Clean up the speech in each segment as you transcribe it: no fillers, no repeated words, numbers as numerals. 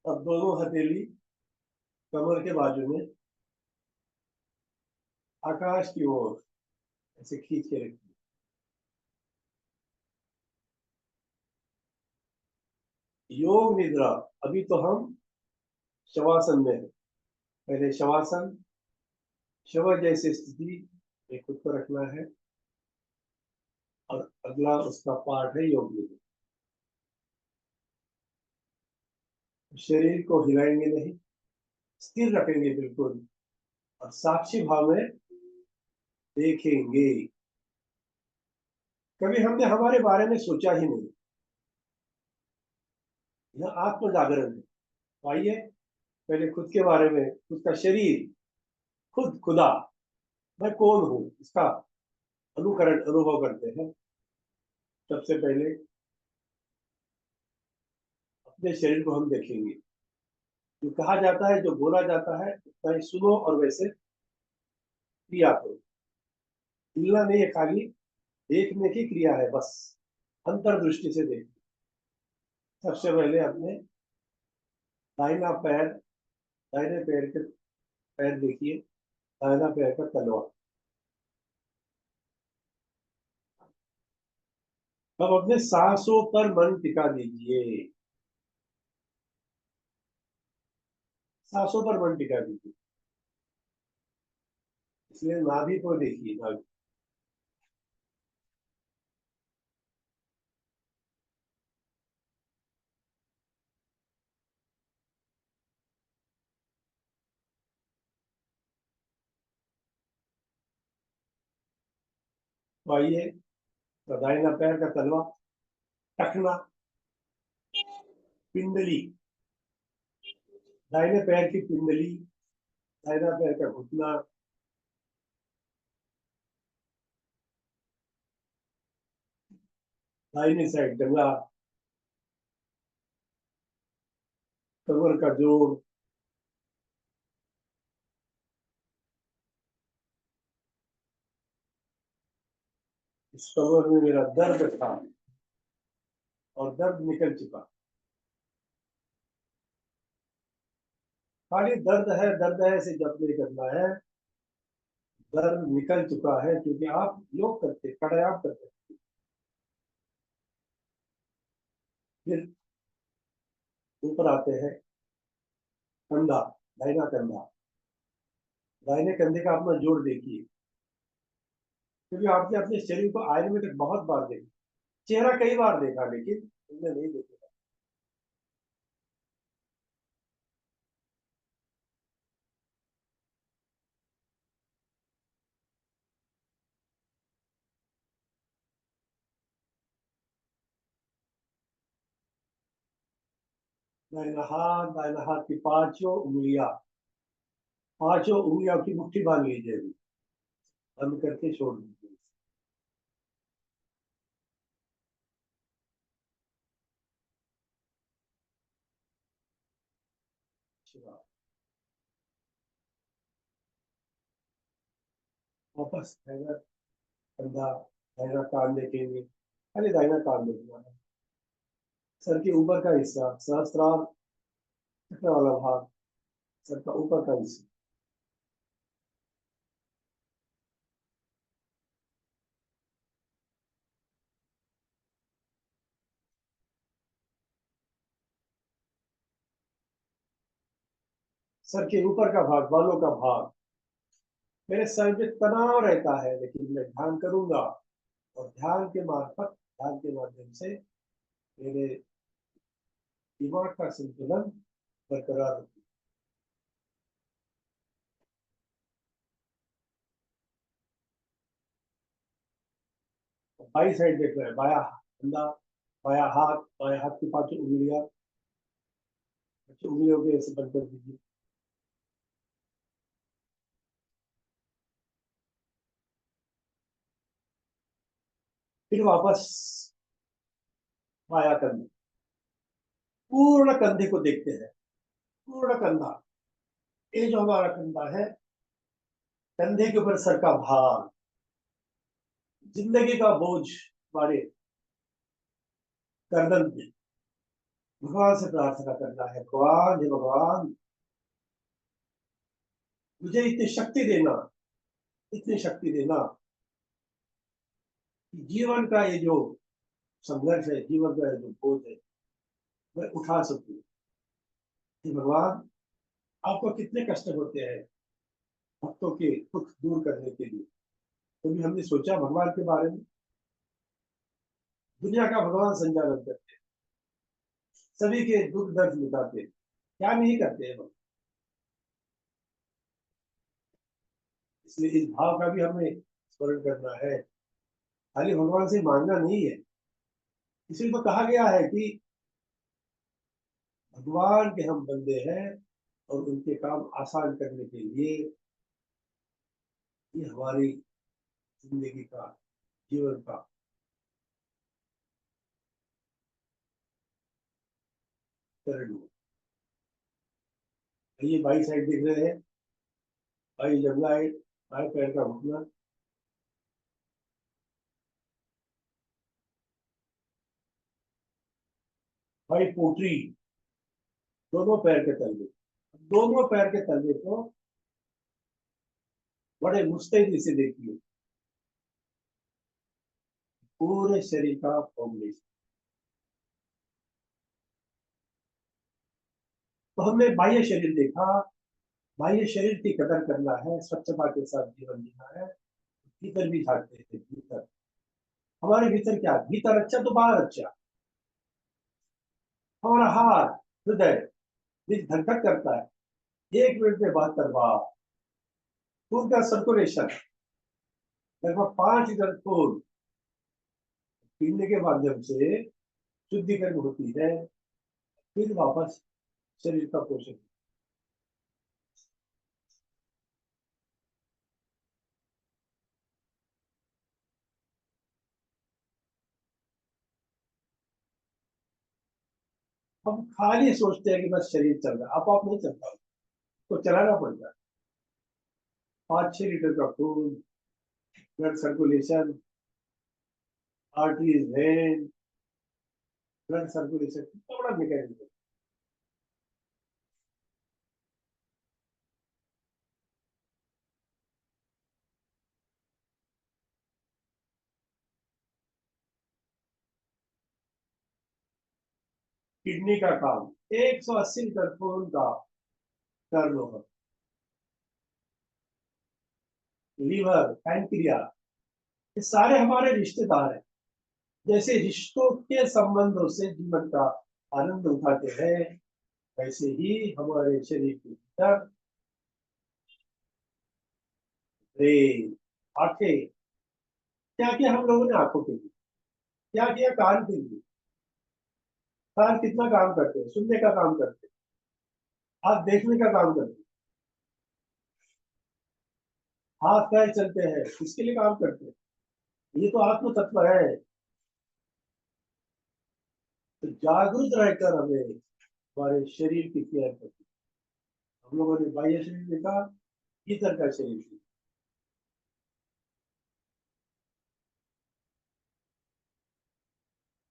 अब दोनों हथेली कमर के बाजू में आकाश की ओर ऐसे खींच के रखिए। योग निद्रा। अभी तो हम शवासन में है। पहले शवासन, शव जैसी स्थिति में खुद को रखना है, और अगला उसका पार्ट है योग निद्रा। शरीर को हिलाएंगे नहीं, स्थिर रखेंगे बिल्कुल, और साक्षी भाव में देखेंगे। कभी हमने हमारे बारे में सोचा ही नहीं। यह आत्म जागरण है। तो आइए पहले खुद के बारे में, खुद का शरीर, खुद खुदा, मैं कौन हूँ, इसका अनुकरण अनुभव करते हैं। सबसे पहले अपने शरीर को हम देखेंगे। जो कहा जाता है, जो बोला जाता है, उतना ही सुनो और वैसे क्रिया करो। हिलना नहीं है, खाली देखने की क्रिया है बस, अंतर्दृष्टि से देखो। सबसे पहले अपने दाहिना पैर, दाहिने पैर के पैर देखिए, दाहिना पैर का तलवा। अब अपने सांसों पर मन टिका दीजिए। सांसों पर मन टिका दीजिए। इसलिए नाभि को देखिए, नाभि। तो आइए, तो दाहिना पैर का तलवा, टखना, पिंडली, दाहिने पैर की पिंडली, दाहिना पैर का घुटना, दाहिनी साइड जंगा, कमर का जोड़। इस कमर में मेरा दर्द था और दर्द निकल चुका। खाली दर्द है से जब नहीं करना है। दर्द निकल चुका है, क्योंकि आप योग करते, प्राणायाम करते। फिर ऊपर आते हैं, कंधा, दाहिना कंधा। दाहिने कंधे का अपना जोड़ देखिए, क्योंकि आपने अपने शरीर को आईने में तक बहुत बार देखा, चेहरा कई बार देखा, लेकिन तुमने नहीं देखा। दाहिना हाथ की पांचों उंगलियां, पांचों उंगलियों की मुट्ठी बांध लीजिए अभी। बंद करके छोड़ दीजिए। अच्छा, वापस दाहिना कंधा, दाहिना कान देखेंगे, खाली दाहिना कान देखना है। सर के ऊपर का हिस्सा, सहस्त्रार चक्र वाला भाग, सर का ऊपर का हिस्सा। सर के ऊपर का भाग, बालों का भाग। मेरे सर में तनाव रहता है, लेकिन मैं ध्यान करूंगा, और ध्यान के मार्फत, ध्यान के माध्यम से मेरे दिमाग का संतुलन बरकरार होता है। बाई साइड देख रहे हैं, बाया कंधा, बाया हाथ, बाया हाथ की पांचों उंगलियां, पांचों उंगलियों के ऐसे बंद कर दीजिए। फिर वापस बाया कंधा, पूर्ण कंधे को देखते हैं। पूर्ण कंधा, ये जो हमारा कंधा है, कंधे के ऊपर सर का भार, जिंदगी का बोझ हमारे गर्दन पे, भगवान से प्रार्थना करना है, भगवान हे भगवान, मुझे इतनी शक्ति देना, इतनी शक्ति देना कि जीवन का ये जो संघर्ष है, जीवन का ये जो बोझ है, मैं उठा सकूं। कि भगवान, आपको कितने कष्ट होते हैं भक्तों के दुख दूर करने के लिए। कभी हमने सोचा भगवान के बारे में? दुनिया का भगवान संचालन करते हैं, सभी के दुख दर्द मिटाते हैं, क्या नहीं करते हैं भगवान? इसलिए इस भाव का भी हमें स्मरण करना है। खाली भगवान से मांगना नहीं है। इसलिए तो कहा गया है कि भगवान के हम बंदे हैं और उनके काम आसान करने के लिए ये हमारी जिंदगी का, जीवन का चरण है। ये बाई साइड दिख रहे हैं, भाई जंगला है, भाई पैर का घुटना, भाई पोटरी, दोनों पैर के तलवे, दोनों पैर के तलवे को बड़े मुस्तैदी से देखिए, पूरे शरीर का फॉर्मेशन। तो हमने बाह्य शरीर देखा, बाह्य शरीर की कदर करना है, स्वच्छता के साथ जीवन जीना है। भीतर भी झांकते थे, भीतर हमारे भीतर क्या, भीतर अच्छा तो बाहर अच्छा। हमारा हार्ट, हृदय, दिल धक धक करता है 1 मिनट में 72 बार। खून का सर्कुलेशन लगभग 5 लीटर खून पीने के माध्यम से शुद्धिकरण होती है, फिर वापस शरीर का पोषण। हम खाली सोचते हैं कि बस शरीर चल रहा है, आप नहीं चलता, तो चलाना पड़ता है। 5-6 लीटर का खून, blood circulation, arteries, when, blood circulation, कितना बड़ा मैकेनिज्म। किडनी का काम, 180 लीटर खून का टर्नओवर, लीवर, पैंक्रिया, ये सारे हमारे रिश्तेदार हैं। जैसे रिश्तों के संबंधों से जीवन का आनंद उठाते हैं, वैसे ही हमारे शरीर के भीतर ब्रेन, आंखें, क्या किया हम लोगों ने आंखों के लिए, क्या किया कान के लिए। कान कितना काम करते हैं, सुनने का काम करते हैं, हाथ देखने का काम करते हैं, हाथ पैर चलते हैं, किसके लिए काम करते हैं? ये तो आत्म तत्व है। तो जागरूक रहकर हमें हमारे शरीर की केयर करनी। हम लोगों ने बाह्य शरीर देखा, भीतर का शरीर देखा।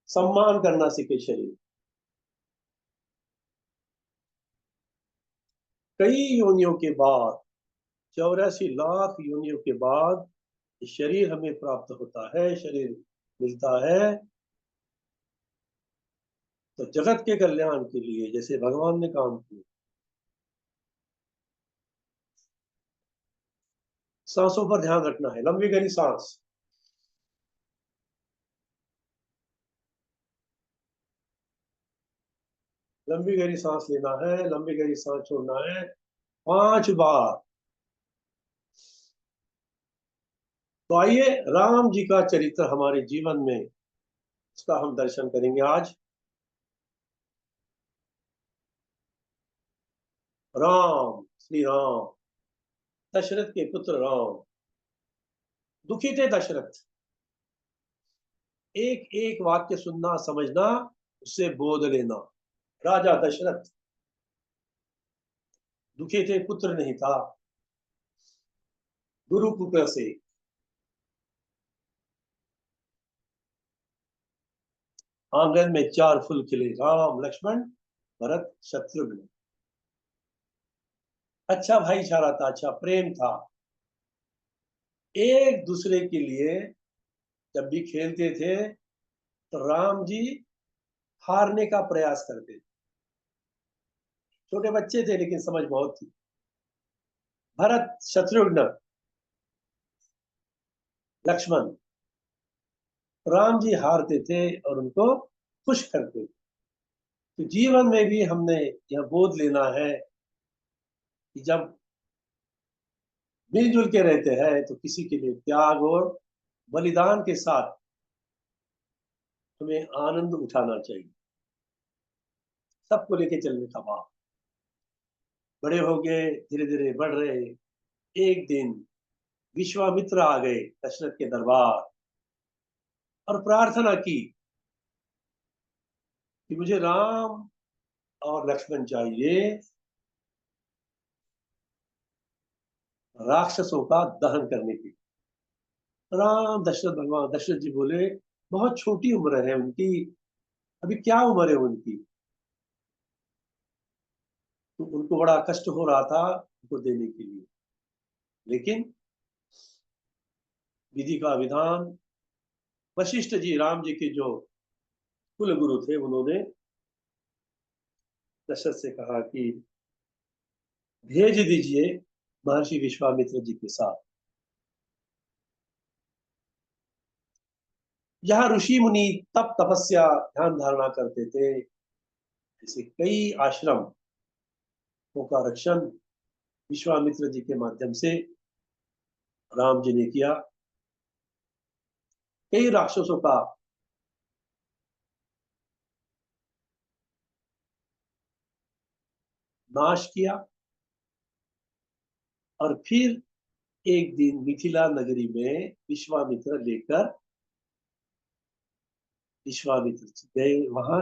सम्मान करना सीखे शरीर। कई योनियों के बाद, 84 लाख योनियों के बाद शरीर हमें प्राप्त होता है, शरीर मिलता है। तो जगत के कल्याण के लिए जैसे भगवान ने काम किया। सांसों पर ध्यान रखना है, लंबी गहरी सांस, लंबी गहरी सांस लेना है, लंबी गहरी सांस छोड़ना है 5 बार। तो आइए राम जी का चरित्र हमारे जीवन में, उसका हम दर्शन करेंगे आज। राम, श्री राम, दशरथ के पुत्र राम। दुखी थे दशरथ, एक एक वाक्य सुनना समझना, उससे बोध लेना। राजा दशरथ दुखी थे, पुत्र नहीं था। गुरु कृपा से आंगन में चार फूल खिले, राम लक्ष्मण भरत शत्रुघ्न। अच्छा भाईचारा था, अच्छा प्रेम था, एक दूसरे के लिए जब भी खेलते थे तो राम जी हारने का प्रयास करते थे। छोटे बच्चे थे लेकिन समझ बहुत थी। भरत शत्रुघ्न लक्ष्मण, राम जी हारते थे और उनको खुश करते थे। तो जीवन में भी हमने यह बोध लेना है कि जब मिलजुल के रहते हैं तो किसी के लिए त्याग और बलिदान के साथ हमें आनंद उठाना चाहिए। सबको लेके चलने का भाव। बड़े हो गए, धीरे धीरे बढ़ रहे, एक दिन विश्वामित्र आ गए दशरथ के दरबार और प्रार्थना की कि मुझे राम और लक्ष्मण चाहिए, राक्षसों का दहन करने के लिए। राम दशरथ भगवान दशरथ जी बोले बहुत छोटी उम्र है उनकी, अभी क्या उम्र है उनकी। तो उनको बड़ा कष्ट हो रहा था उनको देने के लिए, लेकिन विधि का विधान, वशिष्ठ जी राम जी के जो कुल गुरु थे, उन्होंने दशरथ से कहा कि भेज दीजिए महर्षि विश्वामित्र जी के साथ। यहाँ ऋषि मुनि तप तपस्या ध्यान धारणा करते थे, ऐसे कई आश्रम का रक्षण विश्वामित्र जी के माध्यम से राम जी ने किया। कई राक्षसों का नाश किया और फिर एक दिन मिथिला नगरी में विश्वामित्र गए। वहां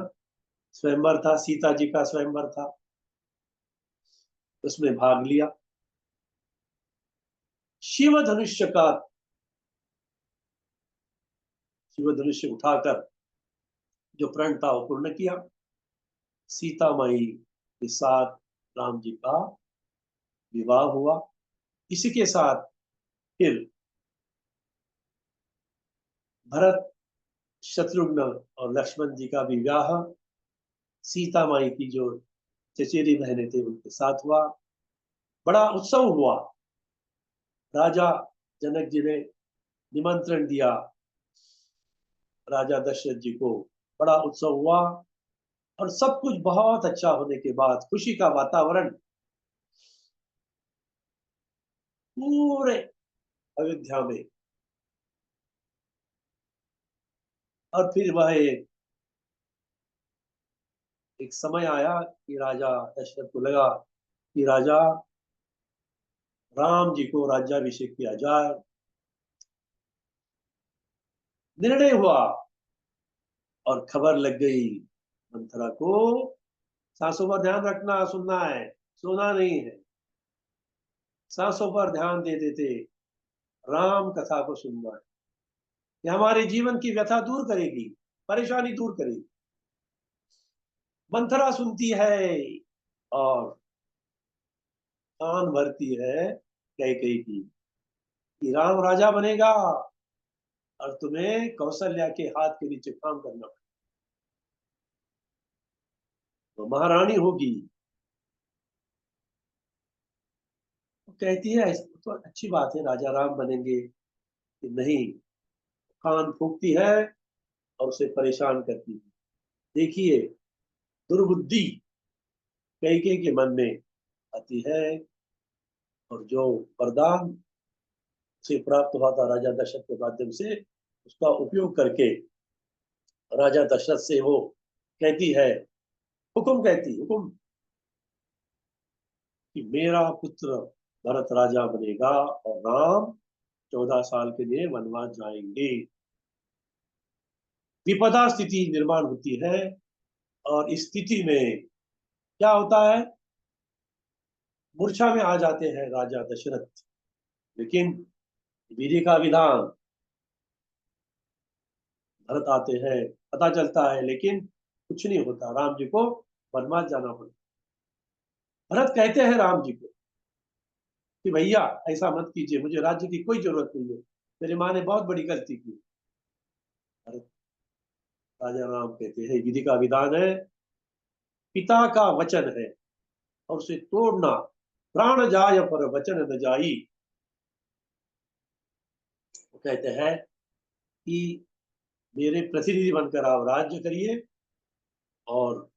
स्वयंवर था, सीता जी का स्वयंवर था, उसमें भाग लिया। शिव धनुष्य का शिव धनुष्य उठाकर जो प्रण था वो पूर्ण किया। सीता माई के साथ राम जी का विवाह हुआ। इसी के साथ फिर भरत शत्रुघ्न और लक्ष्मण जी का विवाह सीता माई की जो चचेरी बहनें थे उनके साथ हुआ। बड़ा उत्सव हुआ। राजा जनक जी ने निमंत्रण दिया राजा दशरथ जी को, बड़ा उत्सव हुआ और सब कुछ बहुत अच्छा होने के बाद खुशी का वातावरण पूरे अयोध्या में। और फिर वह एक समय आया कि राजा दशरथ को लगा कि राजा राम जी को राज्याभिषेक किया जाए। निर्णय हुआ और खबर लग गई मंथरा को, सांसों पर ध्यान रखना, सुनना है, सोना नहीं है। सांसों पर ध्यान दे देते, राम कथा को सुनना है। ये हमारे जीवन की व्यथा दूर करेगी, परेशानी दूर करेगी। मंथरा सुनती है और कान भरती है कह कही की कि राम राजा बनेगा और तुम्हें कौशल्या के हाथ के नीचे काम करना पड़ेगा, तो महारानी होगी। तो कहती है तो अच्छी बात है, राजा राम बनेंगे। कि नहीं, कान फूकती है और उसे परेशान करती है। देखिए, दुर्बुद्धि कैकेयी के मन में आती है और जो वरदान से प्राप्त हुआ था राजा दशरथ के माध्यम से, उसका उपयोग करके राजा दशरथ से वो कहती है, हुक्म कहती, हुक्म कि मेरा पुत्र भरत राजा बनेगा और राम 14 साल के लिए वनवास जाएंगे। विपदा स्थिति निर्माण होती है और इस स्थिति में क्या होता है, मूर्छा में आ जाते हैं राजा दशरथ। लेकिन विधि का विधान, भरत आते हैं, पता चलता है, लेकिन कुछ नहीं होता, राम जी को वनवास जाना पड़ता। भरत कहते हैं राम जी को कि भैया ऐसा मत कीजिए, मुझे राज्य की कोई जरूरत नहीं है, मेरी माँ ने बहुत बड़ी गलती की। भरत राजा राम कहते हैं विधि का विधान है, पिता का वचन है और उसे तोड़ना, प्राण जाय पर वचन न जाई। वो कहते हैं कि मेरे प्रतिनिधि बनकर आप राज्य करिए और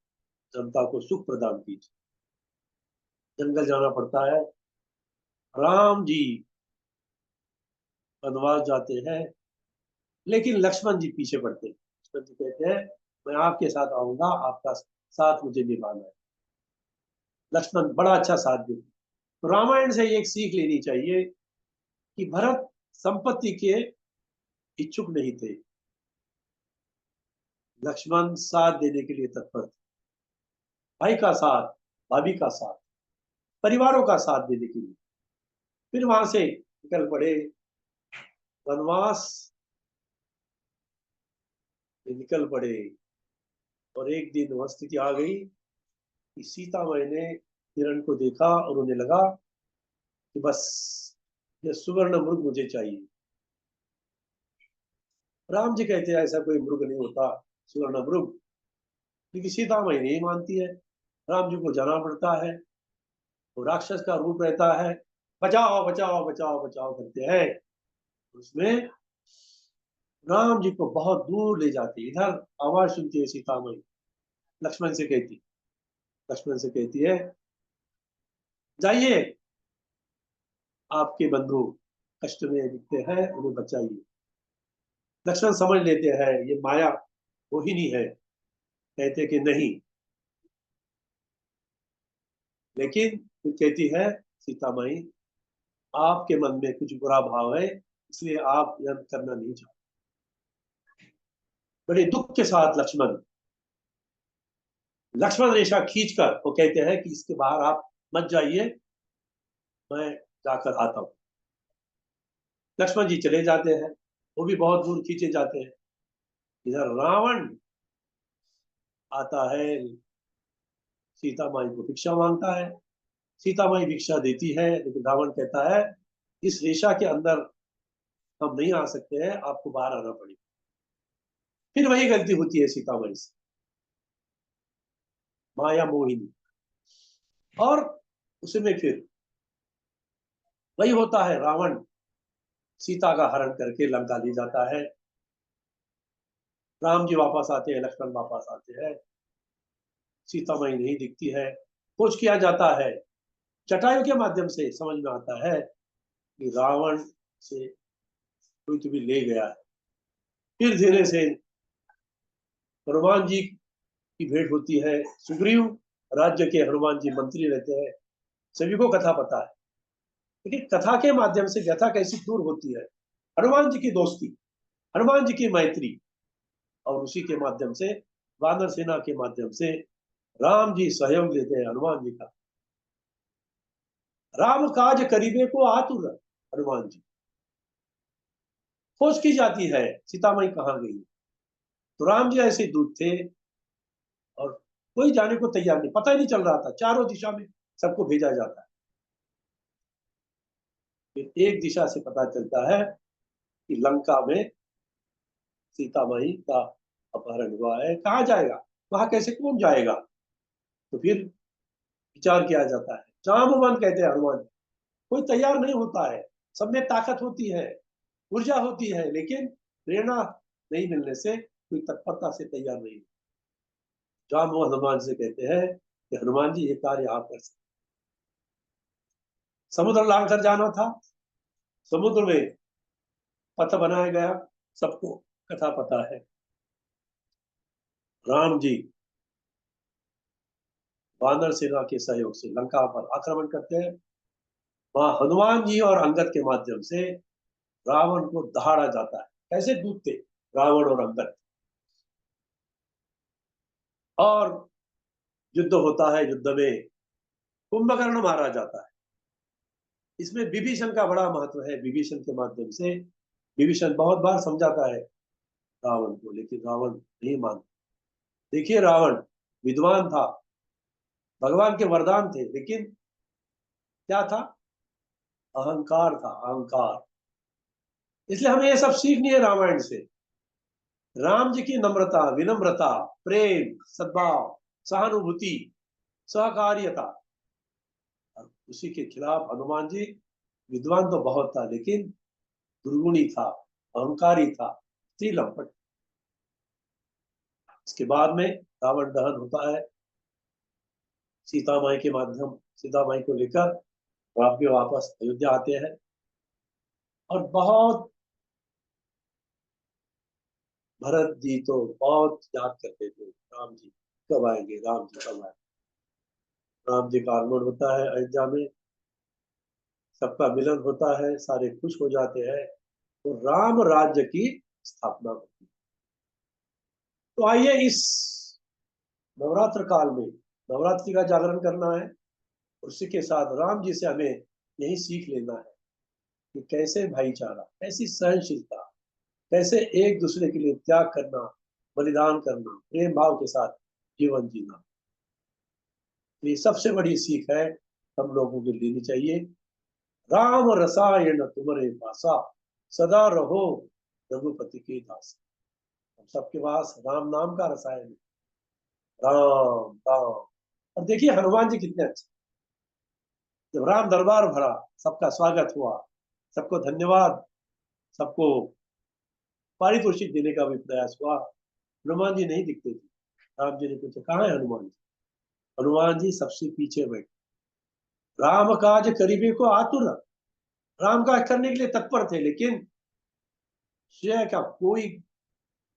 जनता को सुख प्रदान कीजिए। जंगल जाना पड़ता है, राम जी वनवास जाते हैं, लेकिन लक्ष्मण जी पीछे पड़ते हैं। लक्ष्मण जी कहते हैं मैं आपके साथ आऊंगा, आपका साथ मुझे निभाना है। लक्ष्मण बड़ा अच्छा साथ देते। तो रामायण से एक सीख लेनी चाहिए कि भरत संपत्ति के इच्छुक नहीं थे, लक्ष्मण साथ देने के लिए तत्पर थे। भाई का साथ, भाभी का साथ, परिवारों का साथ देने के लिए। फिर वहां से निकल पड़े, वनवास निकल पड़े। और एक दिन वह स्थिति आ गई कि सीता माई ने हिरण को देखा और उन्हें लगा कि बस ये सुवर्ण मृग मुझे चाहिए। राम जी कहते हैं ऐसा कोई मृग नहीं होता सुवर्ण मृग, क्योंकि सीता माई नहीं मानती है। राम जी को जाना पड़ता है, वो राक्षस का रूप रहता है, बचाओ बचाओ बचाओ बचाओ करते हैं। उसमें राम जी को बहुत दूर ले जाते, इधर आवाज सुनती है सीता माई, लक्ष्मण से कहती, लक्ष्मण से कहती है जाइए, आपके बंधु कष्ट में दिखते हैं, उन्हें बचाइए। लक्ष्मण समझ लेते हैं ये माया मोहिनी है, कहते कि नहीं, लेकिन फिर कहती है सीता माई आपके मन में कुछ बुरा भाव है, इसलिए आप यह करना नहीं चाहते। बड़े दुख के साथ लक्ष्मण लक्ष्मण रेखा खींचकर वो कहते हैं कि इसके बाहर आप मत जाइए, मैं जाकर आता हूँ। लक्ष्मण जी चले जाते हैं, वो भी बहुत दूर खींचे जाते हैं। इधर रावण आता है, सीता माई को भिक्षा मांगता है। सीता माई भिक्षा देती है, लेकिन रावण कहता है इस रेशा के अंदर हम नहीं आ सकते हैं, आपको बाहर आना पड़ेगा। फिर वही गलती होती है सीता माई से, माया मोहिनी। और उसमें फिर वही होता है, रावण सीता का हरण करके लंका ले जाता है। राम जी वापस आते हैं, लक्ष्मण वापस आते हैं, सीता माई नहीं दिखती है। खोज किया जाता है, चटाइयों के माध्यम से समझ में आता है कि रावण से कोई तुम्हें ले गया है। फिर धीरे से हनुमान जी की भेंट होती है। सुग्रीव राज्य के हनुमान जी मंत्री रहते हैं, सभी को कथा पता है, लेकिन कथा के माध्यम से व्यथा कैसी दूर होती है। हनुमान जी की दोस्ती, हनुमान जी की मैत्री, और उसी के माध्यम से वानर सेना के माध्यम से राम जी सहयोग लेते हैं हनुमान जी का। राम काज करीबे को आतुर, हनुमान जी खोज की जाती है सीता माई कहाँ गई। तो राम जी ऐसे दूत थे और कोई जाने को तैयार नहीं, पता ही नहीं चल रहा था, चारों दिशा में सबको भेजा जाता है। फिर एक दिशा से पता चलता है कि लंका में सीता माई का अपहरण हुआ है, कहाँ जाएगा, वहां कैसे कौन जाएगा। तो फिर विचार किया जाता है, जामवन कहते हैं हनुमान, कोई तैयार नहीं होता है। सब में ताकत होती है, ऊर्जा होती है, लेकिन प्रेरणा नहीं मिलने से कोई तत्परता से तैयार नहीं। जामवन हनुमान से कहते हैं कि हनुमान जी ये कार्य आप कर सकते। समुद्र लांग कर जाना था, समुद्र में पथ बनाया गया, सबको कथा पता है। राम जी वानर सेना के सहयोग से लंका पर आक्रमण करते हैं। वहां हनुमान जी और अंगद के माध्यम से रावण को दहाड़ा जाता है। कैसे दूत थे रावण और अंगद। और युद्ध होता है, युद्ध में कुंभकर्ण मारा जाता है। इसमें विभीषण का बड़ा महत्व है, विभीषण के माध्यम से विभीषण बहुत बार समझाता है रावण को, लेकिन रावण नहीं मानता। देखिए रावण विद्वान था, भगवान के वरदान थे, लेकिन क्या था? अहंकार था, अहंकार। इसलिए हमें ये सब सीखनी है रामायण से। राम जी की नम्रता, विनम्रता, प्रेम, सद्भाव, सहानुभूति, सहकार्यता। और उसी के खिलाफ हनुमान जी विद्वान तो बहुत था, लेकिन दुर्गुणी था, अहंकारी था, स्त्री लंपट। इसके बाद में रावण दहन होता है, सीता माई के माध्यम, सीता माई को लेकर राम के वापस अयोध्या आते हैं। और बहुत, भरत जी तो बहुत याद करते थे, राम जी कब आएंगे, राम जी कब आएंगे। राम जी का आगमन होता है अयोध्या में, सबका मिलन होता है, सारे खुश हो जाते हैं, तो राम राज्य की स्थापना होती है। तो आइए इस नवरात्र काल में नवरात्रि का जागरण करना है, और उसी के साथ राम जी से हमें यही सीख लेना है कि कैसे भाईचारा, कैसी सहनशीलता, कैसे एक दूसरे के लिए त्याग करना, बलिदान करना, प्रेम भाव के साथ जीवन जीना। ये सबसे बड़ी सीख है, हम लोगों के लेनी चाहिए। राम रसायन तुम्हारे पासा, सदा रहो रघुपति के दास। हम सबके पास राम नाम का रसायन है, राम राम। और देखिए हनुमान जी कितने अच्छे, जब राम दरबार भरा, सबका स्वागत हुआ, सबको धन्यवाद, सबको पारितोषिक देने का भी प्रयास हुआ, हनुमान जी नहीं दिखते थे। राम जी ने पूछा कहाँ है हनुमान जी? हनुमान जी सबसे पीछे बैठे, राम काज करीबे को आतुर, राम काज करने के लिए तत्पर थे, लेकिन श्रेय का कोई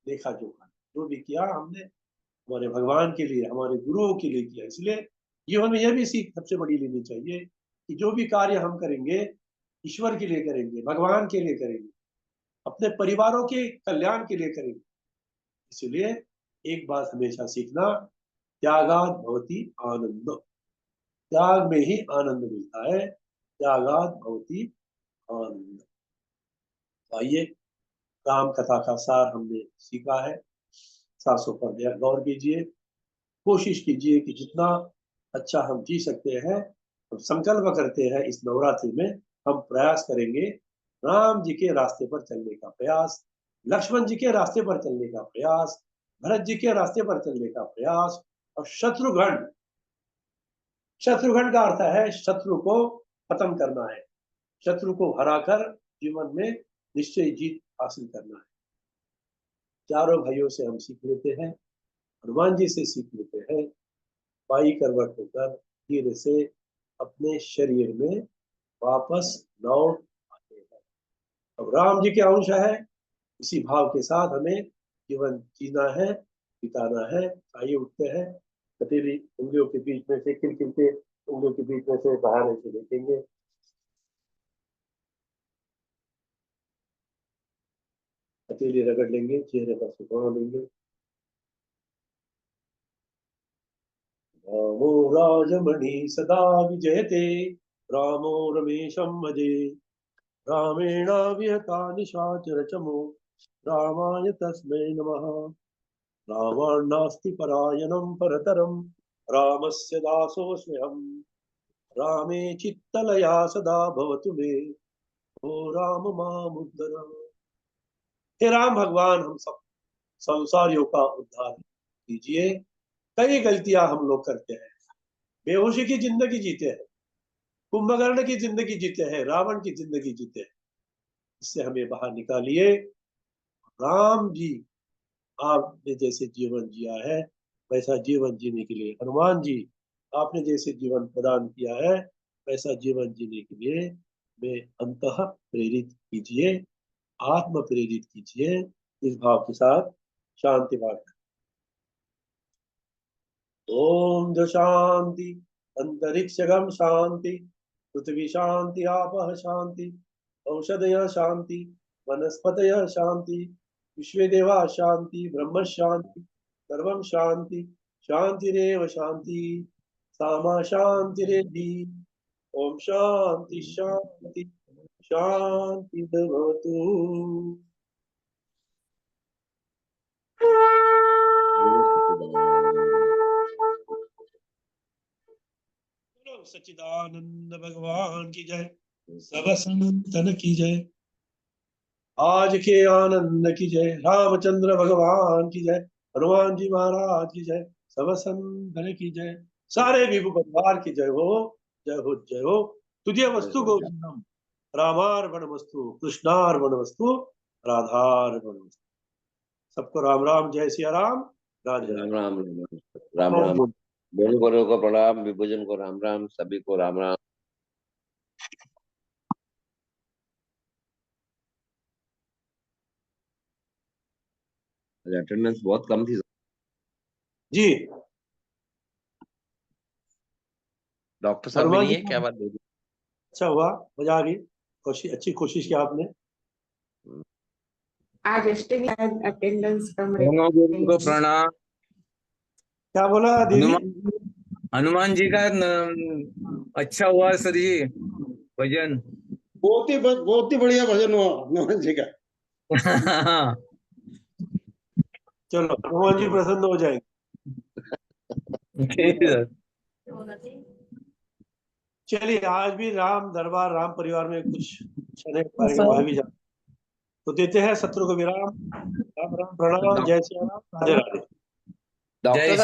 देखा जोखा नहीं। जो भी किया हमने हमारे भगवान के लिए, हमारे गुरुओं के लिए किया। इसलिए जीवन में यह भी सीख सबसे बड़ी लेनी चाहिए कि जो भी कार्य हम करेंगे, ईश्वर के लिए करेंगे, भगवान के लिए करेंगे, अपने परिवारों के कल्याण के लिए करेंगे। इसलिए एक बात हमेशा सीखना, त्यागात भवति आनंद। त्याग में ही आनंद मिलता है, त्यागात भवति आनंद। तो आइए, राम कथा का सार हमने सीखा है, सासों पर गौर कीजिए, कोशिश कीजिए कि जितना अच्छा हम जी सकते हैं, हम संकल्प करते हैं इस नवरात्रि में हम प्रयास करेंगे राम जी के रास्ते पर चलने का प्रयास, लक्ष्मण जी के रास्ते पर चलने का प्रयास, भरत जी के रास्ते पर चलने का प्रयास। और शत्रुघ्न, शत्रुघ्न का अर्थ है शत्रु को खत्म करना है, शत्रु को हराकर जीवन में निश्चय जीत हासिल करना है। चारों भाइयों से हम सीख लेते हैं, हनुमान जी से सीख लेते हैं, बाई करवट होकर धीरे से अपने शरीर में वापस लौट आते हैं। अब राम जी के अंश है, इसी भाव के साथ हमें जीवन जीना है, बिताना है। आइए उठते हैं, हथेली उंगलियों के बीच में से, खिलखिल के उंगलियों के बीच में से बाहर ऐसे देखेंगे, हथेली रगड़ लेंगे, चेहरे पर सुखा लेंगे। रामो राजमणि सदा विजयते, रामो रमेशं भजे, रामेण विहता निशाचरचमो, रामाय तस्मै नमः। रावणास्ति परायणं परतरं, रामस्य दासोऽस्म्यहम्। रामे चित्तलया सदा भवतु मे, ओ राम मामुद्धर। हे राम भगवान, हम सब संसारियों का उद्धार कीजिए। कई गलतियां हम लोग करते हैं, बेहोशी की जिंदगी जीते हैं, कुंभकर्ण की जिंदगी जीते हैं, रावण की जिंदगी जीते हैं। इससे हमें बाहर निकालिए। राम जी, आपने जैसे जीवन जिया है, वैसा जीवन जीने के लिए, हनुमान जी आपने जैसे जीवन प्रदान किया है, वैसा जीवन जीने के लिए मैं अंतः प्रेरित कीजिए, आत्म प्रेरित कीजिए। इस भाव के साथ शांति पाठ। ओम जो शांति, अंतरिक्षगम शांति, पृथ्वी शांति, आपः शांति, औषधय शांति, वनस्पतय शांति, विश्वे देवा शांति, ब्रह्म शांति, सर्वं शांति, शांतिरेव शांति, सामा शांतिरेधि। ओम शांति शांति शांति भवतु। सच्चिदानंद भगवान की जय, सब संतन की जय, आज के आनंद की जय, रामचंद्र भगवान की जय, हनुमान जी महाराज की जय, सब संतन की जय, सारे विभु परिवार की जय हो, जय हो, जय हो। तुझे वस्तु गोविंदम, रामार्पणमस्तु, कृष्णार्पणमस्तु, राधार्पणमस्तु। सबको राम राम, जय सिया राम, राधे राम राधे। राम राम राम। गुरु गुरु को प्रणाम, विभूजन को राम राम, सभी को राम राम। अटेंडेंस बहुत कम थी जी। डॉक्टर साहब भी हनुमान नहीं जी है, क्या बात बोली? अच्छा हुआ, मजा आ गई, अच्छी कोशिश की आपने। आज अटेंडेंस कम दोनों गुरु को प्रणाम। क्या बोला दीदी? हनुमान जी का अच्छा हुआ सर जी भजन। बहुत ही बढ़िया भजन हुआ हनुमान जी का। चलो हनुमान जी प्रसन्न हो जाएंगे। ठीक है सर। चलिए, आज भी राम दरबार, राम परिवार में कुछ क्षण बारे में भाभी जान तो देते हैं सत्र को विराम। राम राम, प्रणाम, जय श्री राम, राधे राधे। डॉक्टर जय